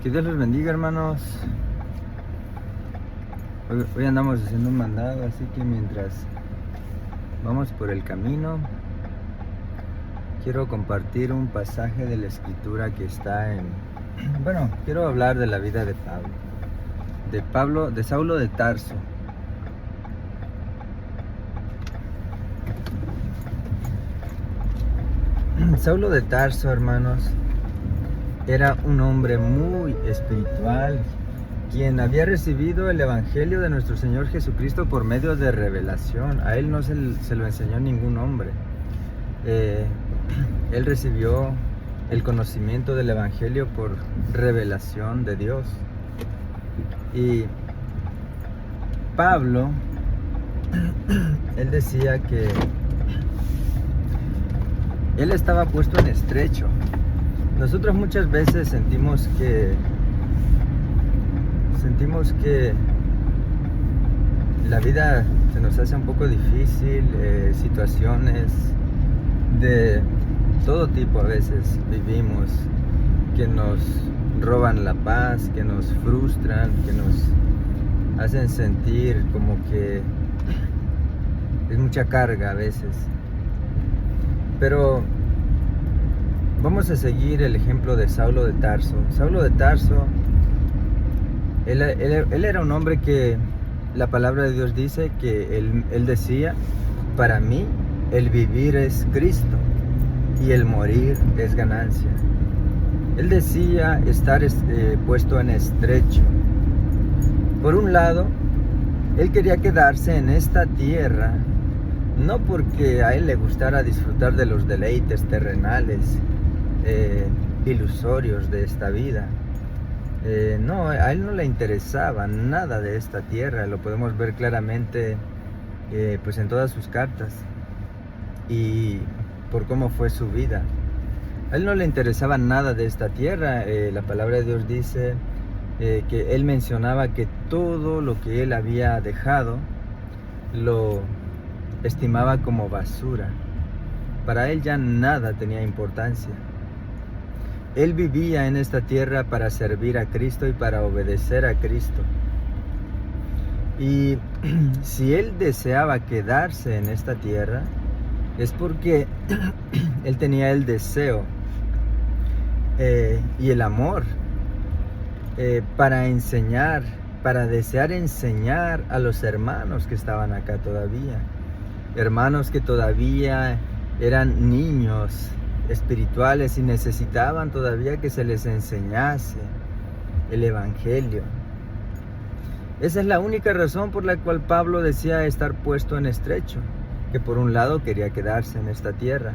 Que Dios los bendiga, hermanos. Hoy andamos haciendo un mandado, así que mientras vamos por el camino, quiero compartir un pasaje de la escritura que está en... Bueno, quiero hablar de la vida de Pablo, de Saulo de Tarso. Saulo de Tarso, hermanos, era un hombre muy espiritual, quien había recibido el Evangelio de nuestro Señor Jesucristo por medio de revelación. A él no se lo enseñó ningún hombre. Él recibió el conocimiento del Evangelio por revelación de Dios. Y Pablo, él decía que él estaba puesto en estrecho. Nosotros muchas veces sentimos que la vida se nos hace un poco difícil, situaciones de todo tipo a veces vivimos, que nos roban la paz, que nos frustran, que nos hacen sentir como que es mucha carga a veces. Pero vamos a seguir el ejemplo de Saulo de Tarso. Saulo de Tarso, él era un hombre que la palabra de Dios dice que él decía: para mí el vivir es Cristo y el morir es ganancia. Él decía estar puesto en estrecho. Por un lado, él quería quedarse en esta tierra, no porque a él le gustara disfrutar de los deleites terrenales, ilusorios de esta vida. No, a él no le interesaba nada de esta tierra. Lo podemos ver claramente pues en todas sus cartas y por cómo fue su vida. A él no le interesaba nada de esta tierra. La palabra de Dios dice que él mencionaba que todo lo que él había dejado lo estimaba como basura. Para él ya nada tenía importancia. Él vivía en esta tierra para servir a Cristo y para obedecer a Cristo. Y si él deseaba quedarse en esta tierra, es porque él tenía el deseo y el amor para enseñar, para desear enseñar a los hermanos que estaban acá todavía. Hermanos que todavía eran niños espirituales y necesitaban todavía que se les enseñase el Evangelio. Esa es la única razón por la cual Pablo decía estar puesto en estrecho, que por un lado quería quedarse en esta tierra,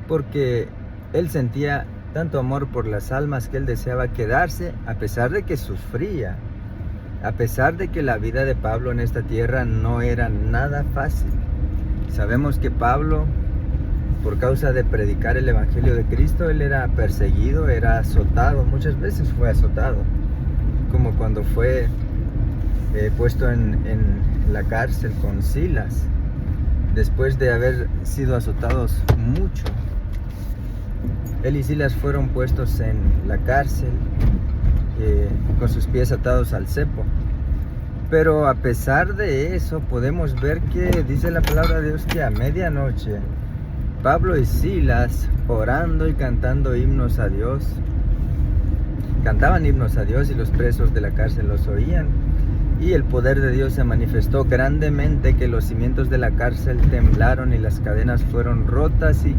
porque él sentía tanto amor por las almas que él deseaba quedarse, a pesar de que sufría, a pesar de que la vida de Pablo en esta tierra no era nada fácil. Sabemos que Pablo, por causa de predicar el Evangelio de Cristo, él era perseguido, era azotado, muchas veces fue azotado, como cuando fue puesto en la cárcel con Silas, después de haber sido azotados mucho. Él y Silas fueron puestos en la cárcel con sus pies atados al cepo. Pero a pesar de eso, podemos ver que dice la palabra de Dios que a medianoche Pablo y Silas, orando y cantando himnos a Dios, cantaban himnos a Dios y los presos de la cárcel los oían. Y el poder de Dios se manifestó grandemente, que los cimientos de la cárcel temblaron y las cadenas fueron rotas y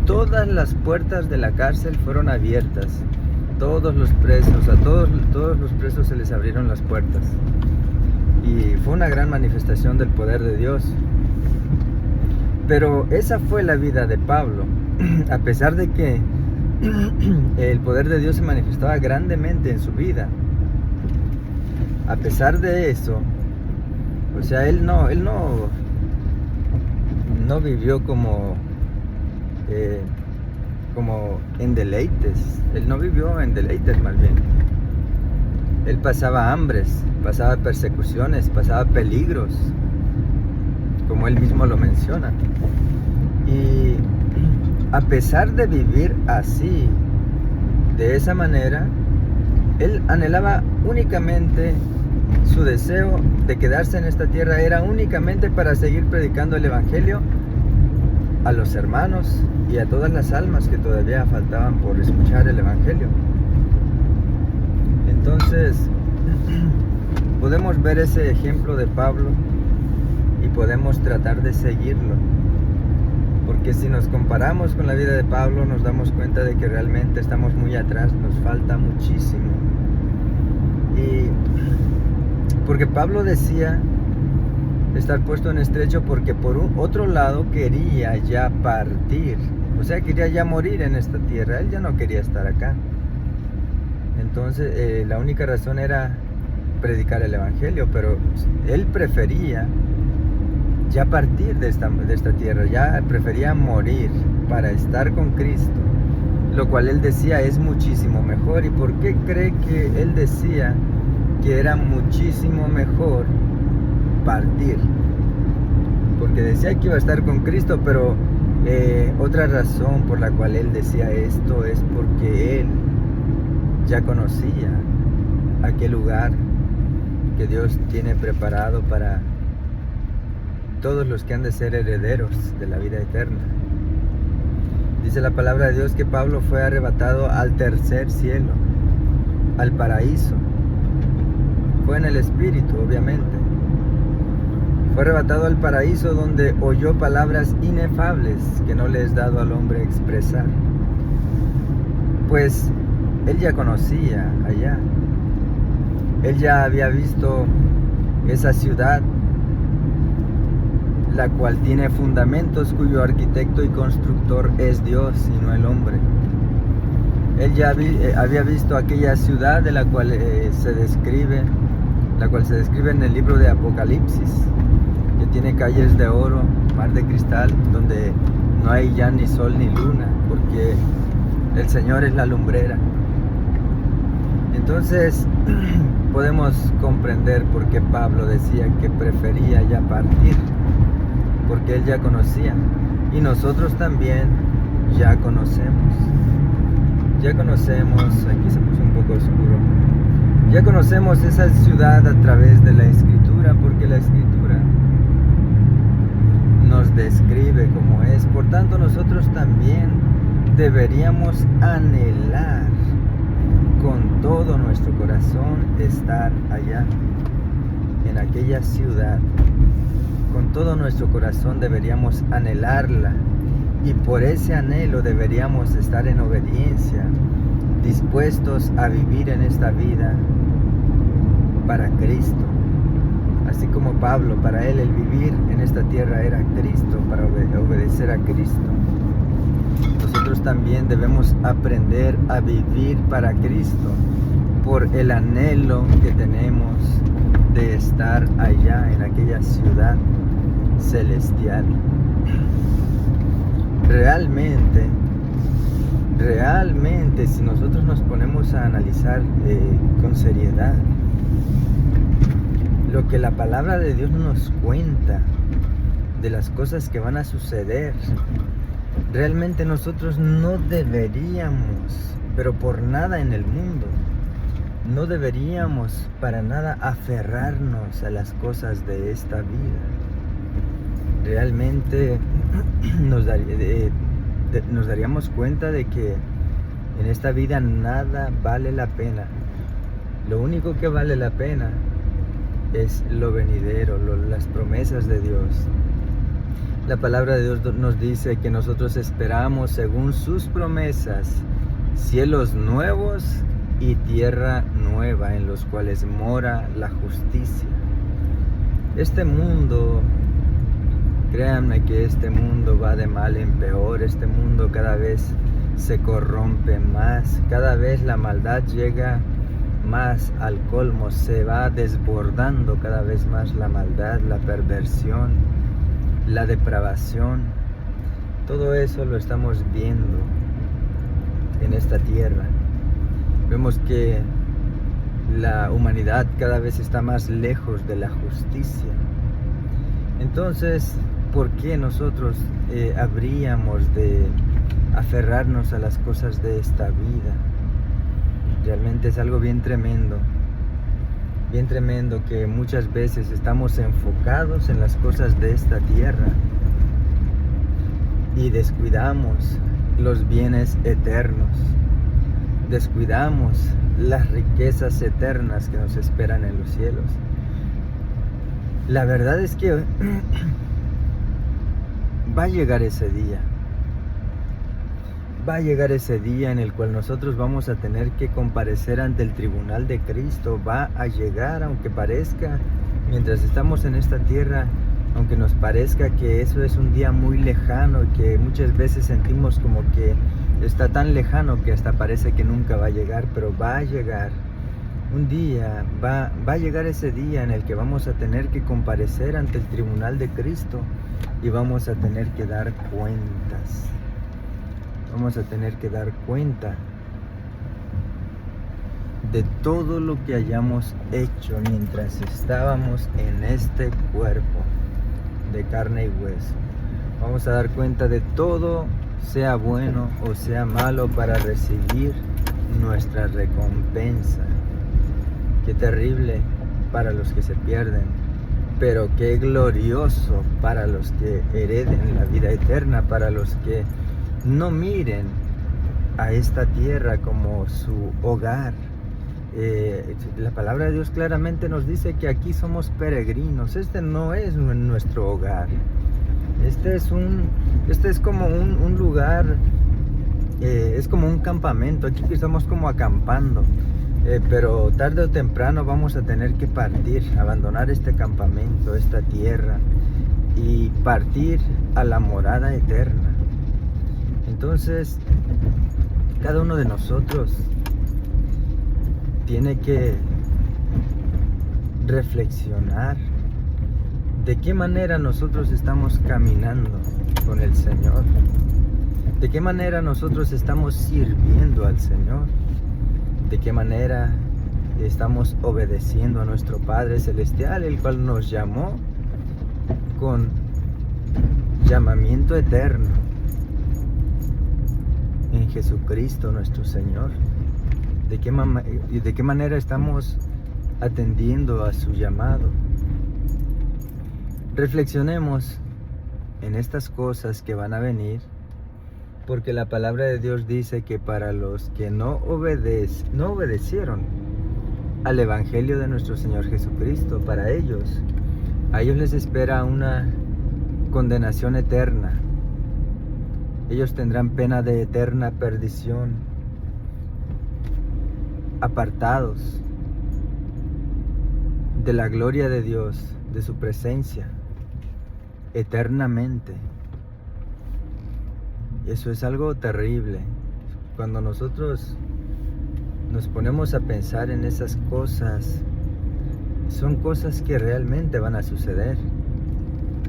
todas las puertas de la cárcel fueron abiertas. Todos los presos, a todos los presos se les abrieron las puertas. Y fue una gran manifestación del poder de Dios. Pero esa fue la vida de Pablo. A pesar de que el poder de Dios se manifestaba grandemente en su vida, a pesar de eso, o sea, él no vivió como en deleites. Él no vivió en deleites, más bien. Él pasaba hambres, pasaba persecuciones, pasaba peligros, como él mismo lo menciona. Y a pesar de vivir así, de esa manera, Él anhelaba únicamente, su deseo de quedarse en esta tierra era únicamente para seguir predicando el Evangelio a los hermanos y a todas las almas que todavía faltaban por escuchar el Evangelio. Entonces, podemos ver ese ejemplo de Pablo y podemos tratar de seguirlo. Porque si nos comparamos con la vida de Pablo, nos damos cuenta de que realmente estamos muy atrás, nos falta muchísimo. Y porque Pablo decía estar puesto en estrecho porque por otro lado quería ya partir, o sea, quería ya morir en esta tierra, él ya no quería estar acá. Entonces la única razón era predicar el Evangelio, pero él prefería ya partir de esta tierra, ya prefería morir para estar con Cristo, lo cual él decía es muchísimo mejor. ¿Y por qué cree que él decía que era muchísimo mejor partir? Porque decía que iba a estar con Cristo, pero otra razón por la cual él decía esto es porque él ya conocía aquel lugar que Dios tiene preparado para todos los que han de ser herederos de la vida eterna. Dice la palabra de Dios que Pablo fue arrebatado al tercer cielo, al paraíso. Fue en el Espíritu, obviamente. Fue arrebatado al paraíso donde oyó palabras inefables que no le es dado al hombre expresar. Pues él ya conocía allá. Él ya había visto esa ciudad, la cual tiene fundamentos, cuyo arquitecto y constructor es Dios y no el hombre. Él ya había visto aquella ciudad de la cual se describe en el libro de Apocalipsis, que tiene calles de oro, mar de cristal, donde no hay ya ni sol ni luna, porque el Señor es la lumbrera. Entonces podemos comprender por qué Pablo decía que prefería ya partir, porque él ya conocía, y nosotros también ya conocemos, aquí se puso un poco oscuro, ya conocemos esa ciudad a través de la Escritura, porque la Escritura nos describe como es. Por tanto, nosotros también deberíamos anhelar con todo nuestro corazón estar allá, en aquella ciudad. Con todo nuestro corazón deberíamos anhelarla, y por ese anhelo deberíamos estar en obediencia, dispuestos a vivir en esta vida para Cristo. Así como Pablo, para él el vivir en esta tierra era Cristo, para obedecer a Cristo. Nosotros también debemos aprender a vivir para Cristo, por el anhelo que tenemos de estar allá en aquella ciudad celestial. Realmente, si nosotros nos ponemos a analizar con seriedad lo que la palabra de Dios nos cuenta de las cosas que van a suceder, realmente nosotros no deberíamos, pero por nada en el mundo, no deberíamos para nada aferrarnos a las cosas de esta vida. Realmente nos daríamos cuenta de que en esta vida nada vale la pena. Lo único que vale la pena es lo venidero, las promesas de Dios. La palabra de Dios nos dice que nosotros esperamos, según sus promesas, cielos nuevos y tierra nueva, en los cuales mora la justicia. Este mundo, créanme que este mundo va de mal en peor. Este mundo cada vez se corrompe más, cada vez la maldad llega más al colmo, se va desbordando cada vez más la maldad, la perversión, la depravación. Todo eso lo estamos viendo en esta tierra. Vemos que la humanidad cada vez está más lejos de la justicia. Entonces, ¿por qué nosotros habríamos de aferrarnos a las cosas de esta vida? Realmente es algo bien tremendo que muchas veces estamos enfocados en las cosas de esta tierra y descuidamos los bienes eternos, descuidamos las riquezas eternas que nos esperan en los cielos. La verdad es que va a llegar ese día. Va a llegar ese día en el cual nosotros vamos a tener que comparecer ante el tribunal de Cristo. Va a llegar, aunque parezca, mientras estamos en esta tierra, aunque nos parezca que eso es un día muy lejano y que muchas veces sentimos como que está tan lejano que hasta parece que nunca va a llegar, pero va a llegar. Un día va a llegar ese día en el que vamos a tener que comparecer ante el tribunal de Cristo y vamos a tener que dar cuentas. Vamos a tener que dar cuenta de todo lo que hayamos hecho mientras estábamos en este cuerpo de carne y hueso. Vamos a dar cuenta de todo, sea bueno o sea malo, para recibir nuestra recompensa. Qué terrible para los que se pierden, pero qué glorioso para los que hereden la vida eterna, para los que no miren a esta tierra como su hogar. La palabra de Dios claramente nos dice que aquí somos peregrinos. Este no es nuestro hogar. Este es como un lugar, es como un campamento. Aquí estamos como acampando. Pero tarde o temprano vamos a tener que partir, abandonar este campamento, esta tierra, y partir a la morada eterna. Entonces, cada uno de nosotros tiene que reflexionar de qué manera nosotros estamos caminando con el Señor, de qué manera nosotros estamos sirviendo al Señor, de qué manera estamos obedeciendo a nuestro Padre Celestial, el cual nos llamó con llamamiento eterno en Jesucristo nuestro Señor. ¿De qué manera estamos atendiendo a su llamado? Reflexionemos en estas cosas que van a venir, porque la palabra de Dios dice que para los que no obedecieron al Evangelio de nuestro Señor Jesucristo, a ellos les espera una condenación eterna. Ellos tendrán pena de eterna perdición, apartados de la gloria de Dios, de su presencia, eternamente. Eso es algo terrible. Cuando nosotros nos ponemos a pensar en esas cosas, son cosas que realmente van a suceder.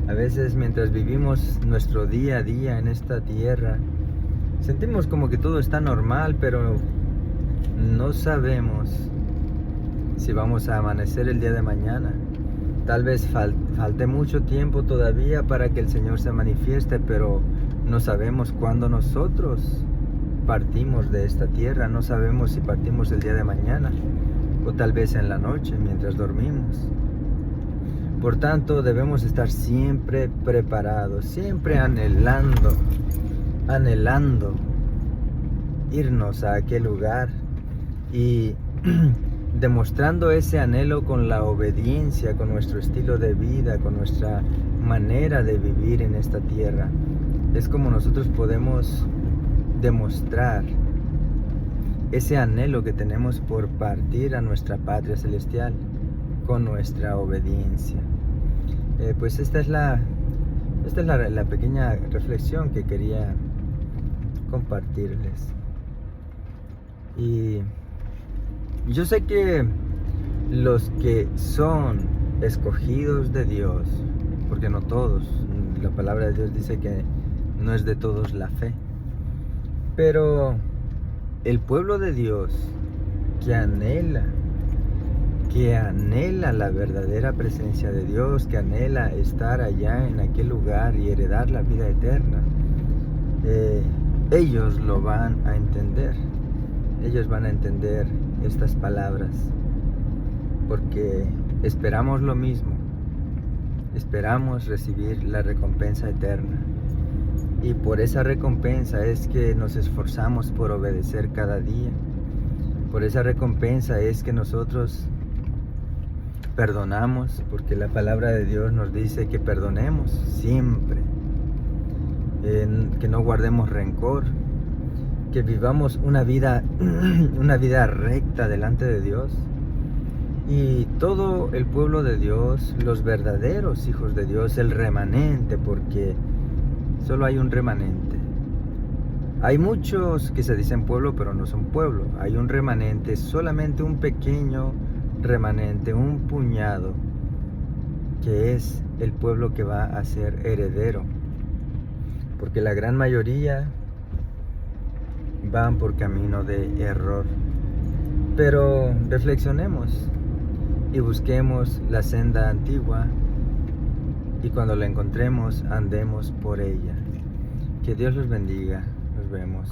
A veces, mientras vivimos nuestro día a día en esta tierra, sentimos como que todo está normal, pero no sabemos si vamos a amanecer el día de mañana. Tal vez falte mucho tiempo todavía para que el Señor se manifieste, pero no sabemos cuándo nosotros partimos de esta tierra. No sabemos si partimos el día de mañana o tal vez en la noche mientras dormimos. Por tanto, debemos estar siempre preparados, siempre anhelando irnos a aquel lugar y demostrando ese anhelo con la obediencia, con nuestro estilo de vida, con nuestra manera de vivir en esta tierra. Es como nosotros podemos demostrar ese anhelo que tenemos por partir a nuestra patria celestial con nuestra obediencia. Pues esta es la pequeña reflexión que quería compartirles. Y yo sé que los que son escogidos de Dios, porque no todos, la palabra de Dios dice que no es de todos la fe, pero el pueblo de Dios que anhela la verdadera presencia de Dios, que anhela estar allá en aquel lugar y heredar la vida eterna, ellos lo van a entender. ellos van a entender estas palabras, porque esperamos lo mismo, esperamos recibir la recompensa eterna. Y por esa recompensa es que nos esforzamos por obedecer cada día. Por esa recompensa es que nosotros perdonamos, porque la palabra de Dios nos dice que perdonemos siempre, que no guardemos rencor, que vivamos una vida recta delante de Dios. Y todo el pueblo de Dios, los verdaderos hijos de Dios, el remanente, porque solo hay un remanente. Hay muchos que se dicen pueblo, pero no son pueblo. Hay un remanente, solamente un pequeño remanente, un puñado, que es el pueblo que va a ser heredero. Porque la gran mayoría van por camino de error. Pero reflexionemos y busquemos la senda antigua, y cuando la encontremos, andemos por ella. Que Dios los bendiga. Nos vemos.